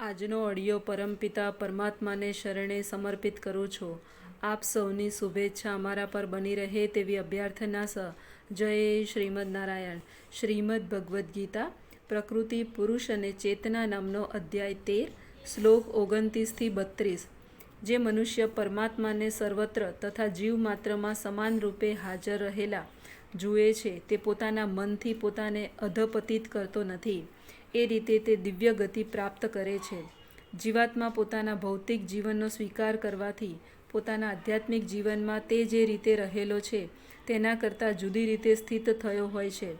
આજનો ઓડિયો પરમપિતા પરમાત્માને શરણે સમર્પિત કરું છું. આપ સૌની શુભેચ્છા અમારા પર બની રહે તેવી અભ્યર્થના સહ. જય શ્રીમદ નારાયણ. શ્રીમદ ભગવદ્ ગીતા પ્રકૃતિ પુરુષ અને ચેતના નામનો અધ્યાય 13 શ્લોક 29-32. જે મનુષ્ય પરમાત્માને સર્વત્ર તથા જીવ માત્રમાં સમાન રૂપે હાજર રહેલા જુએ છે તે પોતાના મનથી પોતાને અધપતિત કરતો નથી. એ રીતે તે દિવ્ય ગતિ પ્રાપ્ત કરે છે. જીવાત્મા પોતાના ભૌતિક જીવનનો સ્વીકાર કરવાથી પોતાના આધ્યાત્મિક જીવનમાં તે જે રીતે રહેલો છે તેના કરતાં જુદી રીતે સ્થિત થયો હોય છે.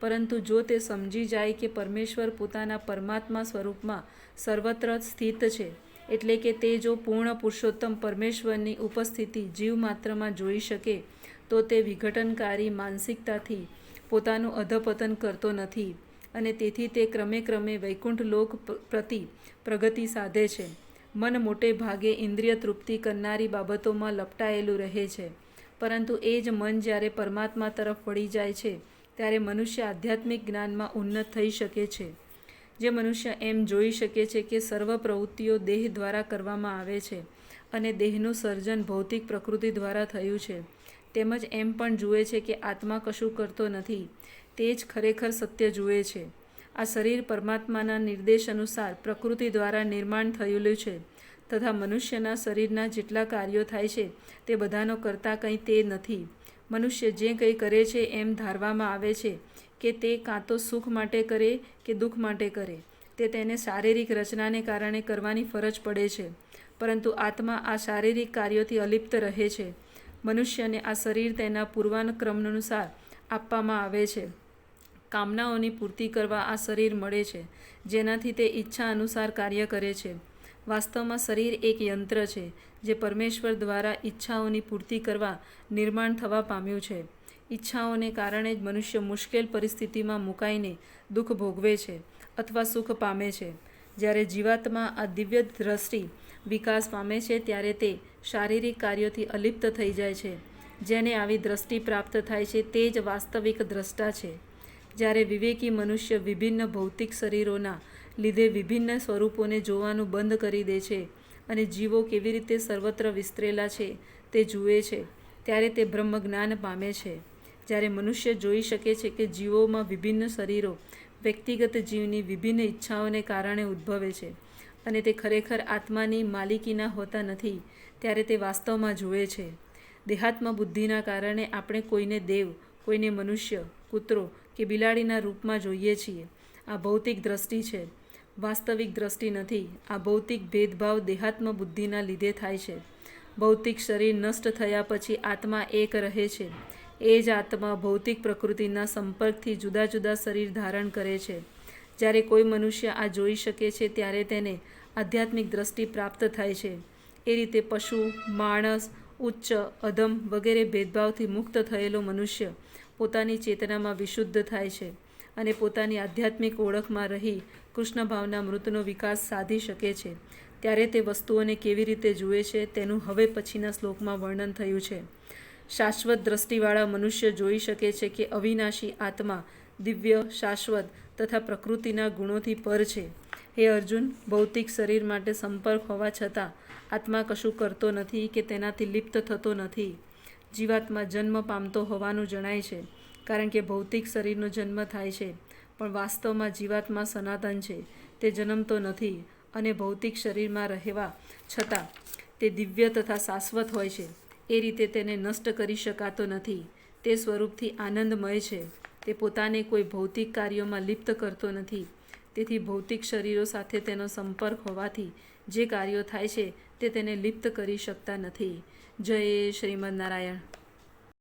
પરંતુ જો તે સમજી જાય કે પરમેશ્વર પોતાના પરમાત્મા સ્વરૂપમાં સર્વત્ર સ્થિત છે, એટલે કે તે જો પૂર્ણ પુરુષોત્તમ પરમેશ્વરની ઉપસ્થિતિ જીવ માત્રમાં જોઈ શકે, તો તે વિઘટનકારી માનસિકતાથી પોતાનું અધપતન કરતો નથી અને તેથી તે ક્રમે ક્રમે વૈકુંઠ લોક પ્રતિ પ્રગતિ સાધે છે. મન મોટે ભાગે ઇન્દ્રિય તૃપ્તિ કરનારી બાબતોમાં લપટાયેલું રહે છે, પરંતુ એ જ મન જ્યારે પરમાત્મા તરફ વળી જાય છે ત્યારે મનુષ્ય આધ્યાત્મિક જ્ઞાનમાં ઉન્નત થઈ શકે છે. જે મનુષ્ય એમ જોઈ શકે છે કે સર્વ પ્રવૃત્તિઓ દેહ દ્વારા કરવામાં આવે છે અને દેહનું સર્જન ભૌતિક પ્રકૃતિ દ્વારા થયું છે, તેમજ એમ પણ જુએ છે કે આત્મા કશું કરતો નથી, તે જ ખરેખર સત્ય જુએ છે. આ શરીર પરમાત્માના નિર્દેશ અનુસાર પ્રકૃતિ દ્વારા નિર્માણ થયેલું છે તથા મનુષ્યના શરીરના જેટલા કાર્યો થાય છે તે બધાનો કરતાં કંઈ તે નથી. મનુષ્ય જે કંઈ કરે છે એમ ધારવામાં આવે છે કે તે કાં તો સુખ માટે કરે કે દુઃખ માટે કરે, તે તેને શારીરિક રચનાને કારણે કરવાની ફરજ પડે છે, પરંતુ આત્મા આ શારીરિક કાર્યોથી અલિપ્ત રહે છે. મનુષ્યને આ શરીર તેના પૂર્વાનુક્રમ અનુસાર આપવામાં આવે છે. કામનાઓની પૂર્તિ કરવા આ શરીર મળે છે, જેનાથી તે ઈચ્છા અનુસાર કાર્ય કરે છે. વાસ્તવમાં શરીર એક યંત્ર છે જે પરમેશ્વર દ્વારા ઈચ્છાઓની પૂર્તિ કરવા નિર્માણ થવા પામ્યું છે. ઈચ્છાઓને કારણે જ મનુષ્ય મુશ્કેલ પરિસ્થિતિમાં મુકાઈને દુઃખ ભોગવે છે અથવા સુખ પામે છે. જ્યારે જીવાત્મા આ દિવ્ય દ્રષ્ટિ વિકાસ પામે છે ત્યારે તે શારીરિક કાર્યોથી અલિપ્ત થઈ જાય છે. જેને આવી દ્રષ્ટિ પ્રાપ્ત થાય છે તે જ વાસ્તવિક દ્રષ્ટા છે. જ્યારે વિવેકી મનુષ્ય વિભિન્ન ભૌતિક શરીરોના લીધે વિભિન્ન સ્વરૂપોને જોવાનું બંધ કરી દે છે અને જીવો કેવી રીતે સર્વત્ર વિસ્તરેલા છે તે જુએ છે, ત્યારે તે બ્રહ્મ જ્ઞાન પામે છે. જ્યારે મનુષ્ય જોઈ શકે છે કે જીવોમાં વિભિન્ન શરીરો વ્યક્તિગત જીવની વિભિન્ન ઈચ્છાઓને કારણે ઉદ્ભવે છે અને તે ખરેખર આત્માની માલિકીના હોતા નથી, ત્યારે તે વાસ્તવમાં જુએ છે. દેહાત્મ બુદ્ધિના કારણે આપણે કોઈને દેવ, કોઈને મનુષ્ય, કૂતરો કે બિલાડીના રૂપમાં જોઈએ છીએ. આ ભૌતિક દ્રષ્ટિ છે, વાસ્તવિક દ્રષ્ટિ નથી. આ ભૌતિક ભેદભાવ દેહાત્મ બુદ્ધિના લીધે થાય છે. ભૌતિક શરીર નષ્ટ થયા પછી આત્મા એક રહે છે. એ જ આત્મા ભૌતિક પ્રકૃતિના સંપર્કથી જુદા જુદા શરીર ધારણ કરે છે. જ્યારે કોઈ મનુષ્ય આ જોઈ શકે છે ત્યારે તેને આધ્યાત્મિક દ્રષ્ટિ પ્રાપ્ત થાય છે. એ રીતે પશુ, માણસ, ઉચ્ચ, અધમ વગેરે ભેદભાવથી મુક્ત થયેલો મનુષ્ય પોતાની ચેતનામાં વિશુદ્ધ થાય છે અને પોતાની આધ્યાત્મિક ઓળખમાં રહી કૃષ્ણ ભાવના મૃતનો વિકાસ સાધી શકે છે. ત્યારે તે વસ્તુઓને કેવી રીતે જુએ છે તેનું હવે પછીના શ્લોકમાં વર્ણન થયું છે. શાશ્વત દ્રષ્ટિવાળા મનુષ્ય જોઈ શકે છે કે અવિનાશી આત્મા દિવ્ય, શાશ્વત તથા પ્રકૃતિના ગુણોથી પર છે. હે અર્જુન, ભૌતિક શરીર માટે સંપર્ક હોવા છતાં આત્મા કશું કરતો નથી કે તેનાથી લિપ્ત થતો નથી. જીવાત્મા જન્મ પામતો હોવાનું જણાય છે કારણ કે ભૌતિક શરીરનો જન્મ થાય છે, પણ વાસ્તવમાં જીવાત્મા સનાતન છે, તે જન્મતો નથી અને ભૌતિક શરીરમાં રહેવા છતાં તે દિવ્ય તથા શાશ્વત હોય છે. એ રીતે તેને નષ્ટ કરી શકાતો નથી. તે સ્વરૂપથી આનંદમય છે. તે પોતાને કોઈ ભૌતિક કાર્યોમાં લિપ્ત કરતો નથી. તેથી ભૌતિક શરીરો સાથે તેનો સંપર્ક હોવાથી જે કાર્યો થાય છે તે તેને લિપ્ત કરી શકતા નથી. જય શ્રીમદ નારાયણ.